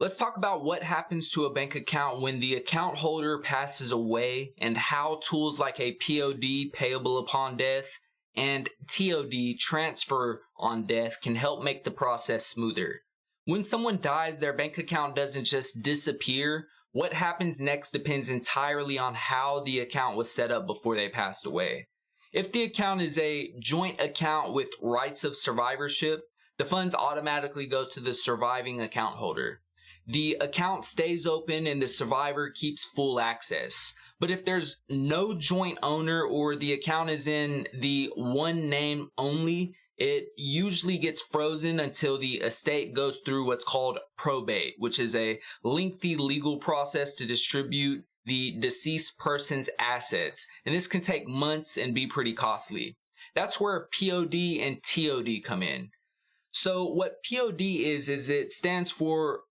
Let's talk about what happens to a bank account when the account holder passes away and how tools like a POD, payable upon death, and TOD, transfer on death, can help make the process smoother. When someone dies, their bank account doesn't just disappear. What happens next depends entirely on how the account was set up before they passed away. If the account is a joint account with rights of survivorship, the funds automatically go to the surviving account holder. The account stays open and the survivor keeps full access. But if there's no joint owner or the account is in the one name only, it usually gets frozen until the estate goes through what's called probate, which is a lengthy legal process to distribute the deceased person's assets. And this can take months and be pretty costly. That's where POD and TOD come in. So what POD is it stands for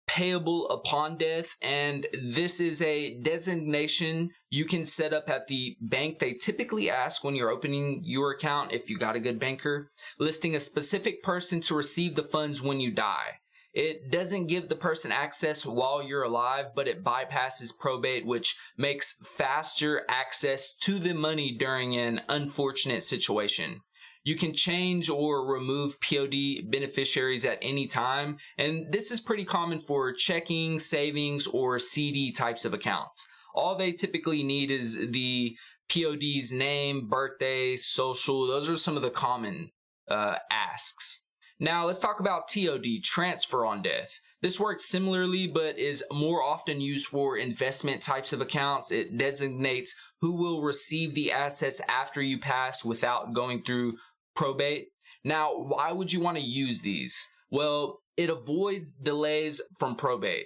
payable upon death, and this is a designation you can set up at the bank. They typically ask when you're opening your account, if you got a good banker, listing a specific person to receive the funds when you die. It doesn't give the person access while you're alive, but it bypasses probate, which makes faster access to the money during an unfortunate situation. You can change or remove POD beneficiaries at any time, and this is pretty common for checking, savings, or CD types of accounts. All they typically need is the POD's name, birthday, social. Those are some of the common asks. Now let's talk about TOD, transfer on death. This works similarly, but is more often used for investment types of accounts. It designates who will receive the assets after you pass without going through probate. Now, why would you want to use these? Well, it avoids delays from probate.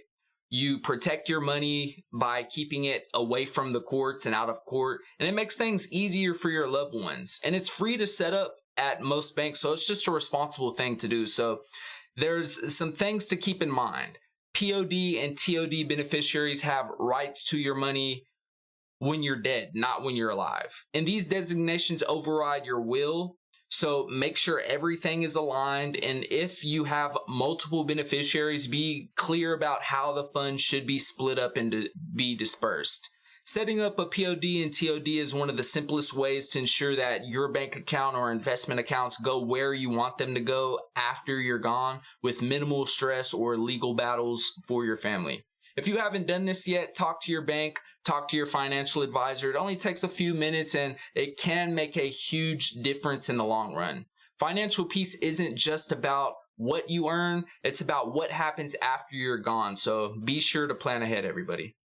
You protect your money by keeping it away from the courts and out of court, and it makes things easier for your loved ones. And it's free to set up at most banks, so it's just a responsible thing to do. So there's some things to keep in mind. POD and TOD beneficiaries have rights to your money when you're dead, not when you're alive. And these designations override your will. So make sure everything is aligned, and if you have multiple beneficiaries, be clear about how the funds should be split up and to be dispersed. Setting up a POD and TOD is one of the simplest ways to ensure that your bank account or investment accounts go where you want them to go after you're gone, with minimal stress or legal battles for your family. If you haven't done this yet, talk to your bank, talk to your financial advisor. It only takes a few minutes and it can make a huge difference in the long run. Financial peace isn't just about what you earn, it's about what happens after you're gone. So be sure to plan ahead, everybody.